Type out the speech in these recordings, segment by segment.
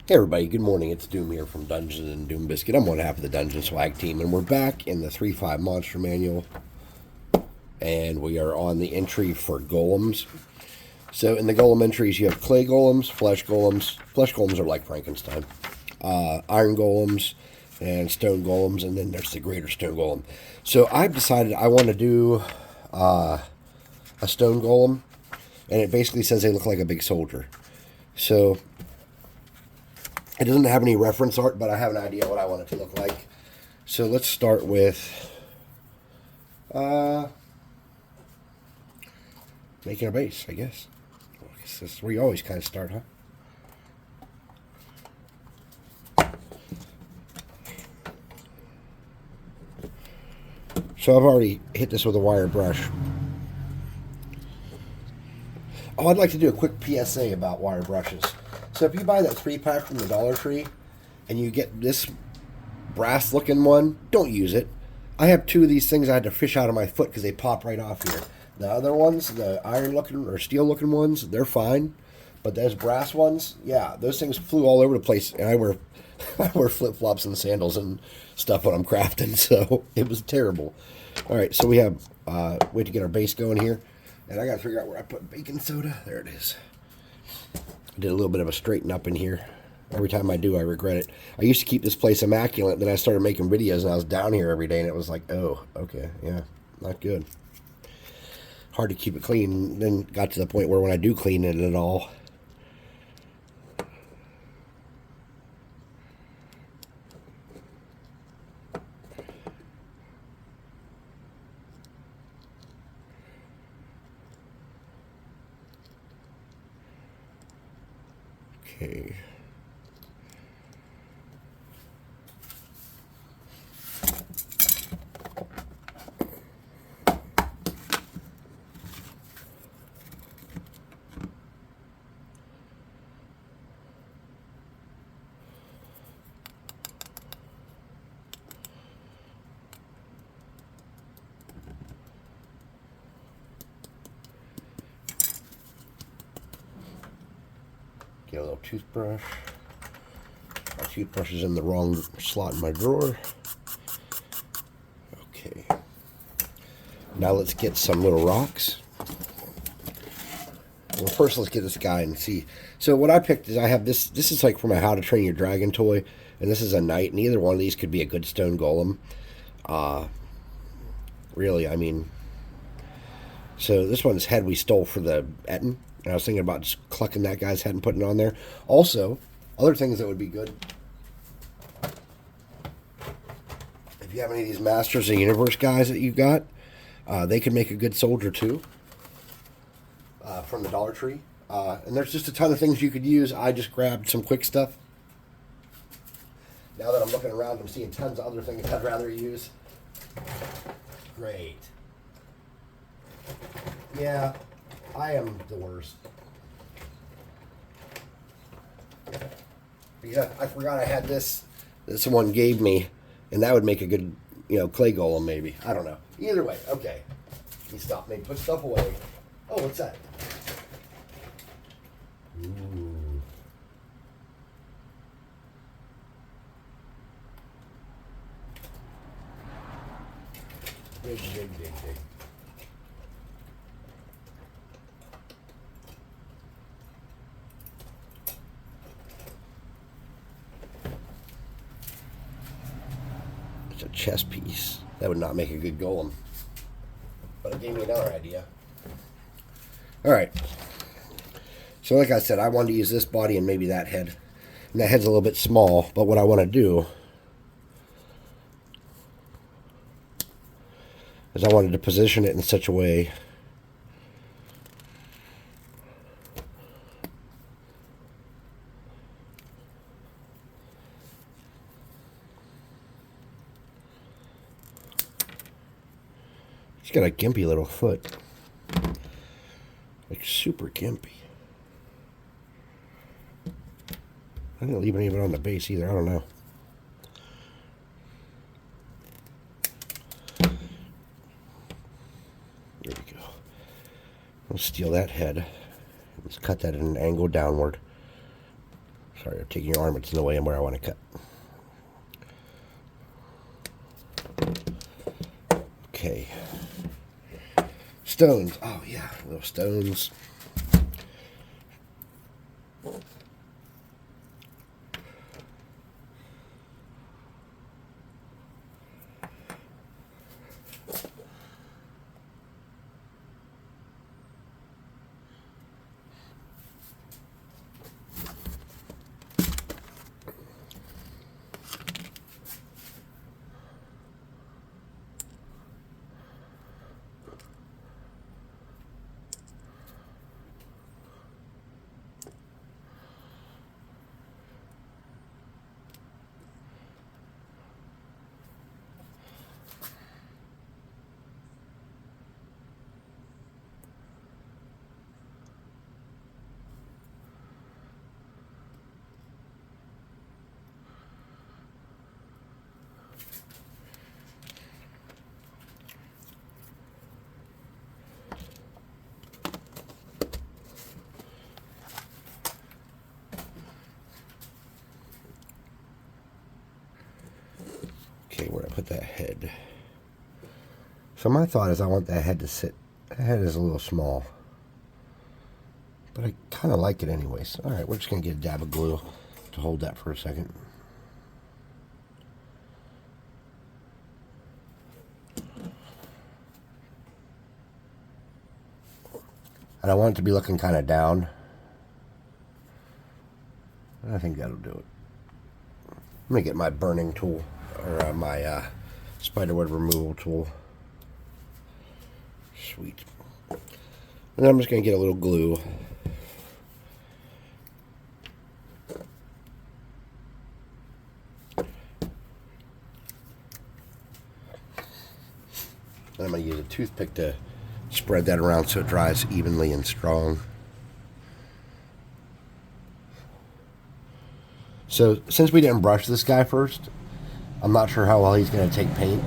Hey everybody, good morning. It's Doom here from Dungeons and Doom Biscuit. I'm one half of the Dungeon Swag team, and we're back in the 3.5 Monster Manual, and we are on the entry for golems. So in the golem entries, you have clay golems, flesh golems. Flesh golems are like Frankenstein. Iron golems and stone golems, and then there's the greater stone golem. So I've decided I want to do a stone golem, and it basically says they look like a big soldier. So it doesn't have any reference art, but I have an idea what I want it to look like. So let's start with making a base, I guess. I guess that's where you always kind of start, huh? So I've already hit this with a wire brush. Oh, I'd like to do a quick PSA about wire brushes. So if you buy that 3-pack from the Dollar Tree and you get this brass looking one, don't use it. I have 2 of these things I had to fish out of my foot because they pop right off here. The other ones, the iron looking or steel looking ones, they're fine. But those brass ones, yeah, those things flew all over the place. And I wear flip flops and sandals and stuff when I'm crafting, so it was terrible. All right, so we have way to get our base going here. And I got to figure out where I put baking soda. There it is. I did a little bit of a straighten up in here. Every time I do, I regret it. I used to keep this place immaculate. Then I started making videos, and I was down here every day, and it was like, oh, okay, yeah, not good. Hard to keep it clean. Then got to the point where when I do clean it at all, okay. Get a little toothbrush. My toothbrush is in the wrong slot in my drawer. Okay. Now let's get some little rocks. Well, first let's get this guy and see. So what I picked is I have this. This is like from a How to Train Your Dragon toy, and this is a knight. And either one of these could be a good stone golem. Really, I mean. So this one's head we stole for the Etten. And I was thinking about just clucking that guy's head and putting it on there. Also, other things that would be good. If you have any of these Masters of the Universe guys that you got, they could make a good soldier too. From the Dollar Tree. And there's just a ton of things you could use. I just grabbed some quick stuff. Now that I'm looking around, I'm seeing tons of other things I'd rather use. Great. Yeah, I am the worst. Yeah, I forgot I had this that someone gave me, and that would make a good, clay golem maybe. I don't know. Either way, okay. He stopped me. Put stuff away. Oh, what's that? Ooh. Big, big, big, big. It's a chess piece. That would not make a good golem. But it gave me another idea. Alright. So like I said, I wanted to use this body and maybe that head. And that head's a little bit small, but what I want to do is I wanted to position it in such a way he's got a gimpy little foot. Like super gimpy. I didn't leave any of it on the base either. I don't know. There we go. We'll steal that head. Let's cut that at an angle downward. So Sorry, I'm taking your arm. It's in the way of where I want to cut. Okay. Stones. Oh, yeah. Little stones. Okay, where I put that head. So my thought is I want that head to sit. That head is a little small. But I kind of like it anyways. Alright, we're just going to get a dab of glue to hold that for a second. And I want it to be looking kind of down. I think that'll do it. Let me get my burning tool, or my spiderweb removal tool. Sweet. And then I'm just going to get a little glue. And I'm going to use a toothpick to spread that around so it dries evenly and strong. So since we didn't brush this guy first, I'm not sure how well he's going to take paint.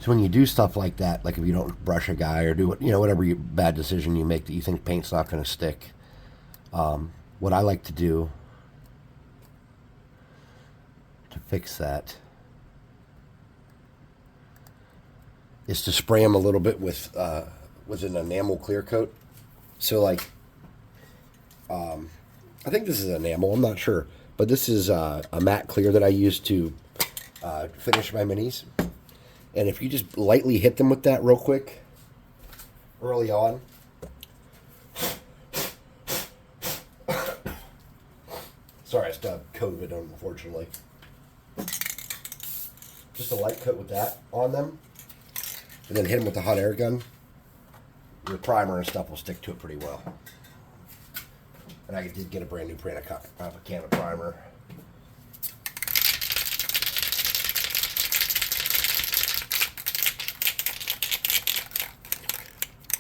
So when you do stuff like that, like if you don't brush a guy or do whatever bad decision you make that you think paint's not going to stick, what I like to do to fix that is to spray him a little bit with an enamel clear coat. So like, I think this is enamel, I'm not sure, but this is a matte clear that I use to finish my minis. And if you just lightly hit them with that real quick early on, sorry, I still have COVID, unfortunately. Just a light coat with that on them, and then hit them with the hot air gun. Your primer and stuff will stick to it pretty well. And I did get a brand new can of primer.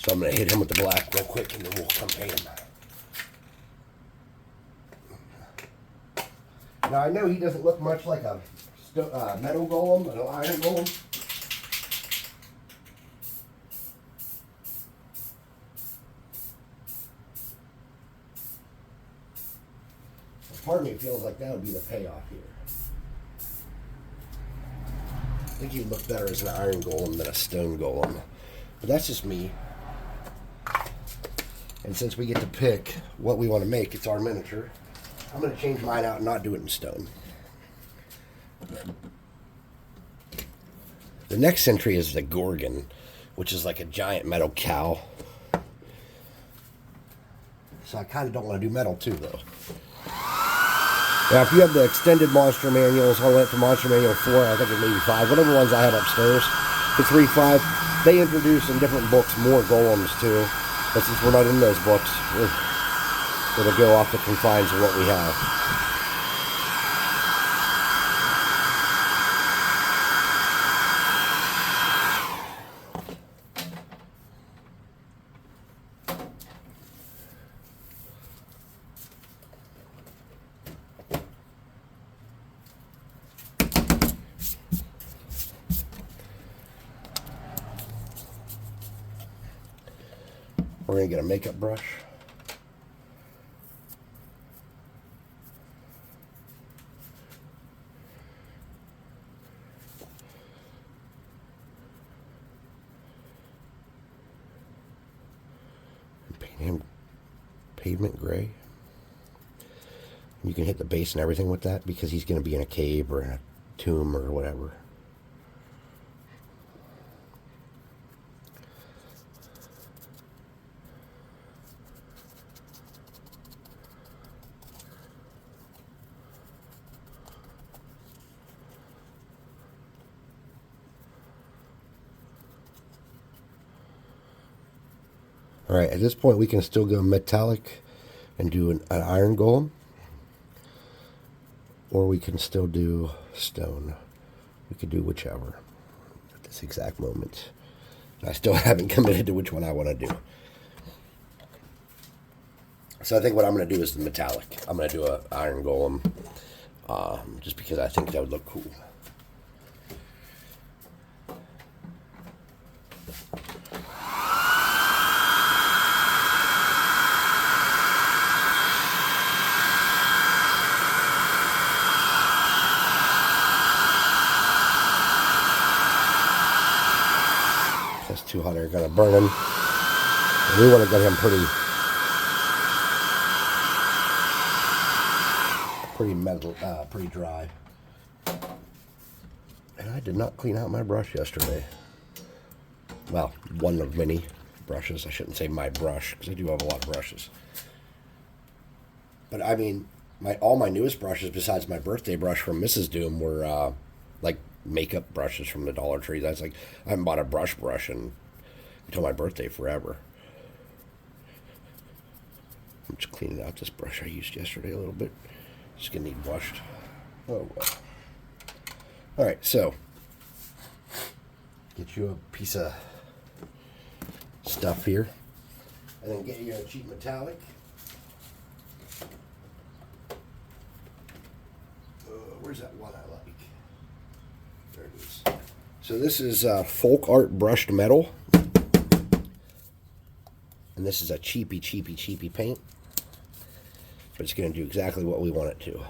So I'm going to hit him with the black real quick, and then we'll come paint him. Now I know he doesn't look much like a metal golem, an iron golem. Part of me feels like that would be the payoff here. I think he'd look better as an iron golem than a stone golem. But that's just me. And since we get to pick what we want to make, it's our miniature, I'm going to change mine out and not do it in stone. The next entry is the Gorgon, which is like a giant metal cow. So I kind of don't want to do metal too, though. Now, if you have the extended monster manuals, all the way up to monster manual 4, I think it's maybe 5, whatever ones I have upstairs, the 3, 5, they introduce in different books more golems too. But since we're not in those books, it'll go off the confines of what we have. We're going to get a makeup brush. And pavement gray. You can hit the base and everything with that because he's going to be in a cave or in a tomb or whatever. Alright, at this point we can still go metallic and do an iron golem. Or we can still do stone. We could do whichever at this exact moment. I still haven't committed to which one I want to do. So I think what I'm going to do is the metallic. I'm going to do an iron golem just because I think that would look cool. That's too hot. They're going to burn him. And we want to get him pretty metal, pretty dry. And I did not clean out my brush yesterday. Well, one of many brushes. I shouldn't say my brush because I do have a lot of brushes. But I mean, all my newest brushes besides my birthday brush from Mrs. Doom were like makeup brushes from the Dollar Tree. That's like, I haven't bought a brush until my birthday forever. I'm just cleaning out this brush I used yesterday a little bit. It's gonna need washed. Oh well. Alright, so get you a piece of stuff here. And then get you a cheap metallic. Where's that one I like? There it is. So this is folk art brushed metal. And this is a cheapy paint. But it's going to do exactly what we want it to.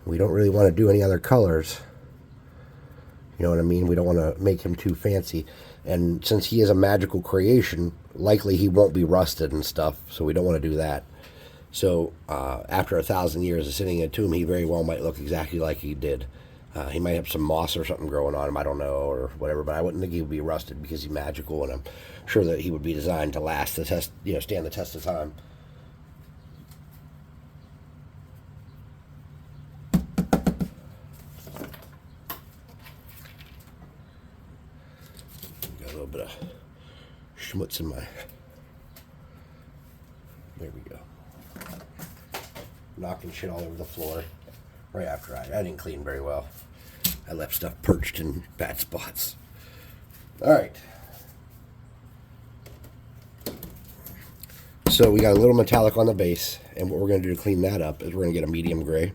We don't really want to do any other colors. You know what I mean? We don't want to make him too fancy. And since he is a magical creation, likely he won't be rusted and stuff, so we don't want to do that. So after 1,000 years of sitting in a tomb, he very well might look exactly like he did. He might have some moss or something growing on him, I don't know, or whatever, but I wouldn't think he would be rusted because he's magical, and I'm sure that he would be designed to last the test, stand the test of time. Got a little bit of schmutz in my... There we go. Knocking shit all over the floor right after I didn't clean very well. I left stuff perched in bad spots. Alright. So we got a little metallic on the base, and what we're going to do to clean that up is we're going to get a medium gray.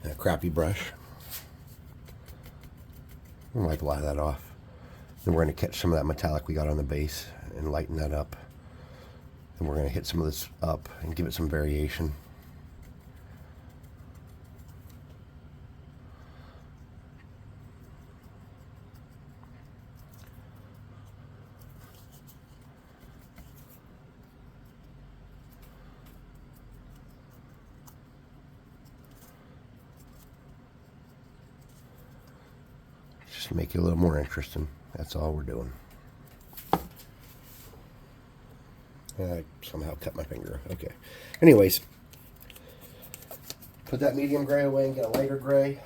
And a crappy brush. We'll wipe a lot of that off. Then we're going to catch some of that metallic we got on the base and lighten that up. Then we're going to hit some of this up and give it some variation. Just make it a little more interesting. That's all we're doing. I somehow cut my finger. Okay. Anyways, put that medium gray away and get a lighter gray.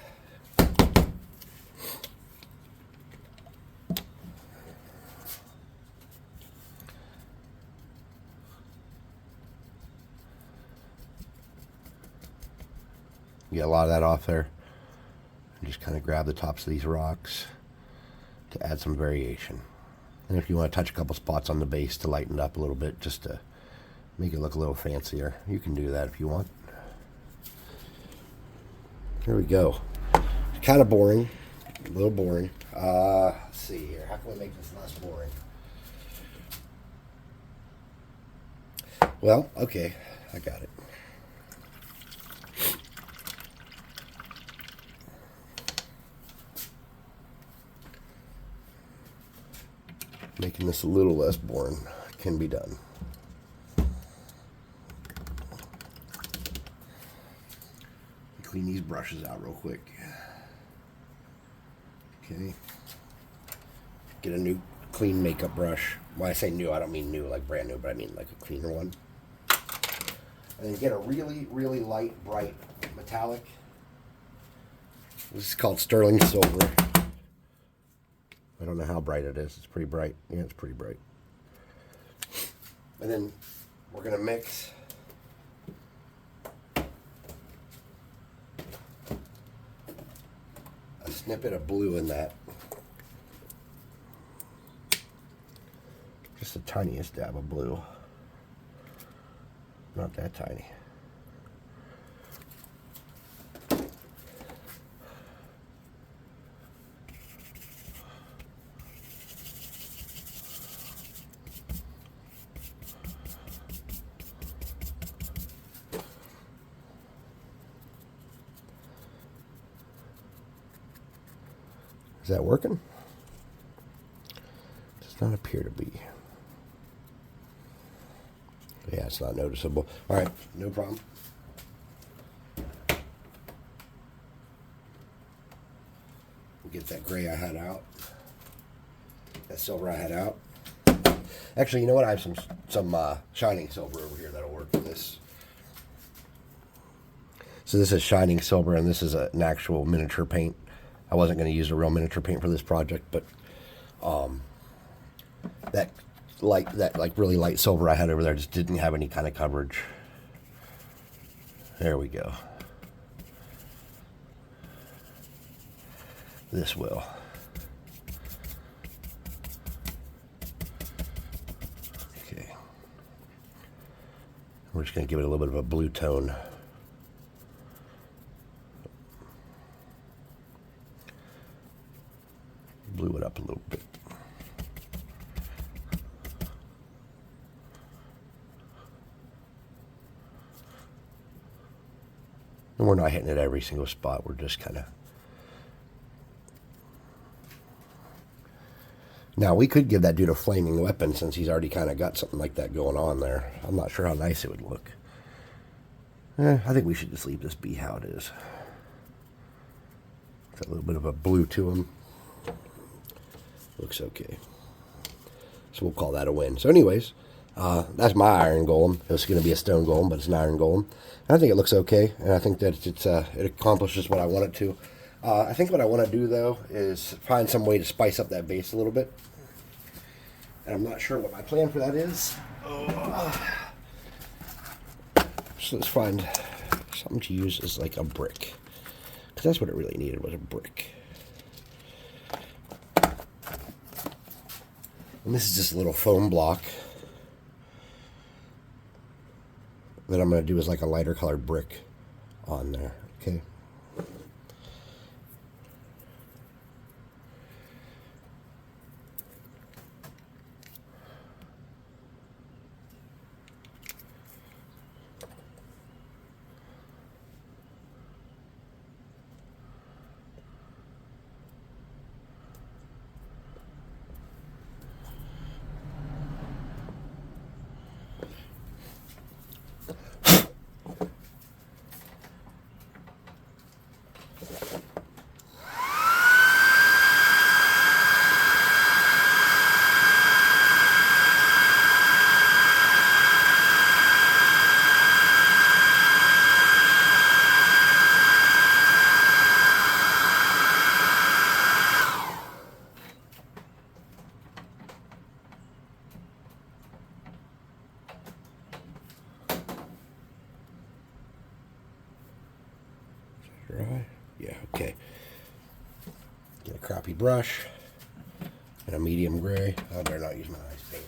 Get a lot of that off there. And just kind of grab the tops of these rocks to add some variation. And if you want to touch a couple spots on the base to lighten it up a little bit, just to make it look a little fancier, you can do that if you want. Here we go. Kind of boring. A little boring. Let's see here. How can we make this less boring? Well, okay. I got it. Making this a little less boring can be done. Clean these brushes out real quick. Okay. Get a new clean makeup brush. When I say new, I don't mean new like brand new, but I mean like a cleaner one. And then get a really, really light, bright metallic. This is called sterling silver. I don't know how bright it is. It's pretty bright. Yeah, it's pretty bright. And then we're going to mix a snippet of blue in that. Just the tiniest dab of blue. Not that tiny. Is that working? Does not appear to be. Yeah, it's not noticeable. All right, no problem. Get that gray I had out. That silver I had out. Actually, you know what? I have some shining silver over here that'll work for this. So this is shining silver, and this is an actual miniature paint. I wasn't going to use a real miniature paint for this project, but that really light silver I had over there just didn't have any kind of coverage. There we go. This will. Okay. We're just going to give it a little bit of a blue tone. Blew it up a little bit. And we're not hitting it every single spot. We're just kind of... Now, we could give that dude a flaming weapon since he's already kind of got something like that going on there. I'm not sure how nice it would look. I think we should just leave this be how it is. Got a little bit of a blue to him. Looks okay. So we'll call that a win. So anyways, that's my iron golem. It was going to be a stone golem, but it's an iron golem. And I think it looks okay, and I think that it accomplishes what I want it to. I think what I want to do, though, is find some way to spice up that base a little bit. And I'm not sure what my plan for that is. So let's find something to use as like a brick. Because that's what it really needed, was a brick. And this is just a little foam block that I'm going to do as like a lighter colored brick on there. Okay. Dry? Yeah, okay. Get a crappy brush and a medium gray. I better not use my ice paint.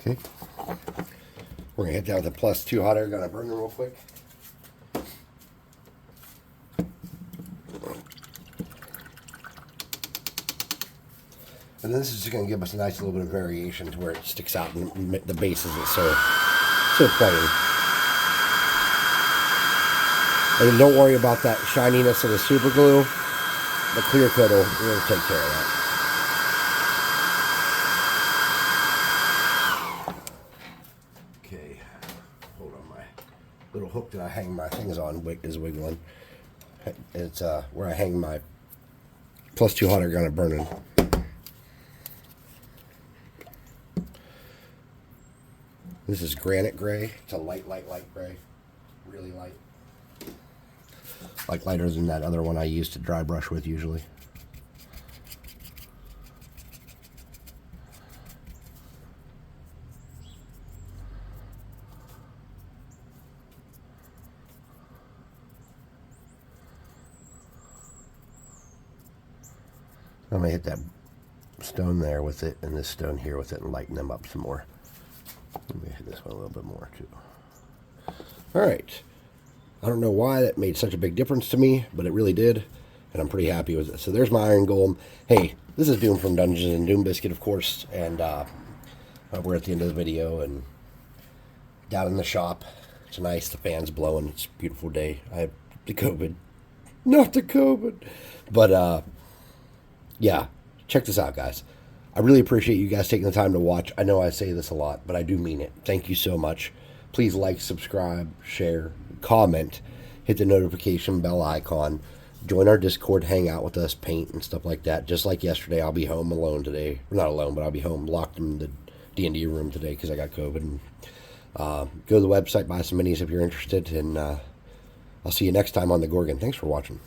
Okay. We're going to hit that with a +2 hot air gun to burn them real quick. And then this is just going to give us a nice little bit of variation to where it sticks out and the base isn't so plain. And then don't worry about that shininess of the super glue. The clear coat will take care of that. Okay, hold on, my little hook that I hang my things on is wiggling. It's where I hang my +2 hot air gun at burning. This is granite gray. It's a light gray. Really light. Like lighter than that other one I used to dry brush with usually. I'm going to hit that stone there with it and this stone here with it and lighten them up some more. Let me hit this one a little bit more too. Alright. I don't know why that made such a big difference to me, but it really did. And I'm pretty happy with it. So there's my Iron Golem. Hey, this is Doom from Dungeons and Doom Biscuit, of course. And we're at the end of the video and down in the shop. It's nice. The fan's blowing. It's a beautiful day. I have the COVID. Not the COVID. But, yeah. Check this out, guys. I really appreciate you guys taking the time to watch. I know I say this a lot, but I do mean it. Thank you so much. Please like, subscribe, share, comment, hit the notification bell icon, join our Discord, hang out with us, paint and stuff like that. Just like yesterday, I'll be home alone today. Not alone, but I'll be home locked in the D&D room today because I got COVID. And, go to the website, buy some minis if you're interested, and I'll see you next time on The Gorgon. Thanks for watching.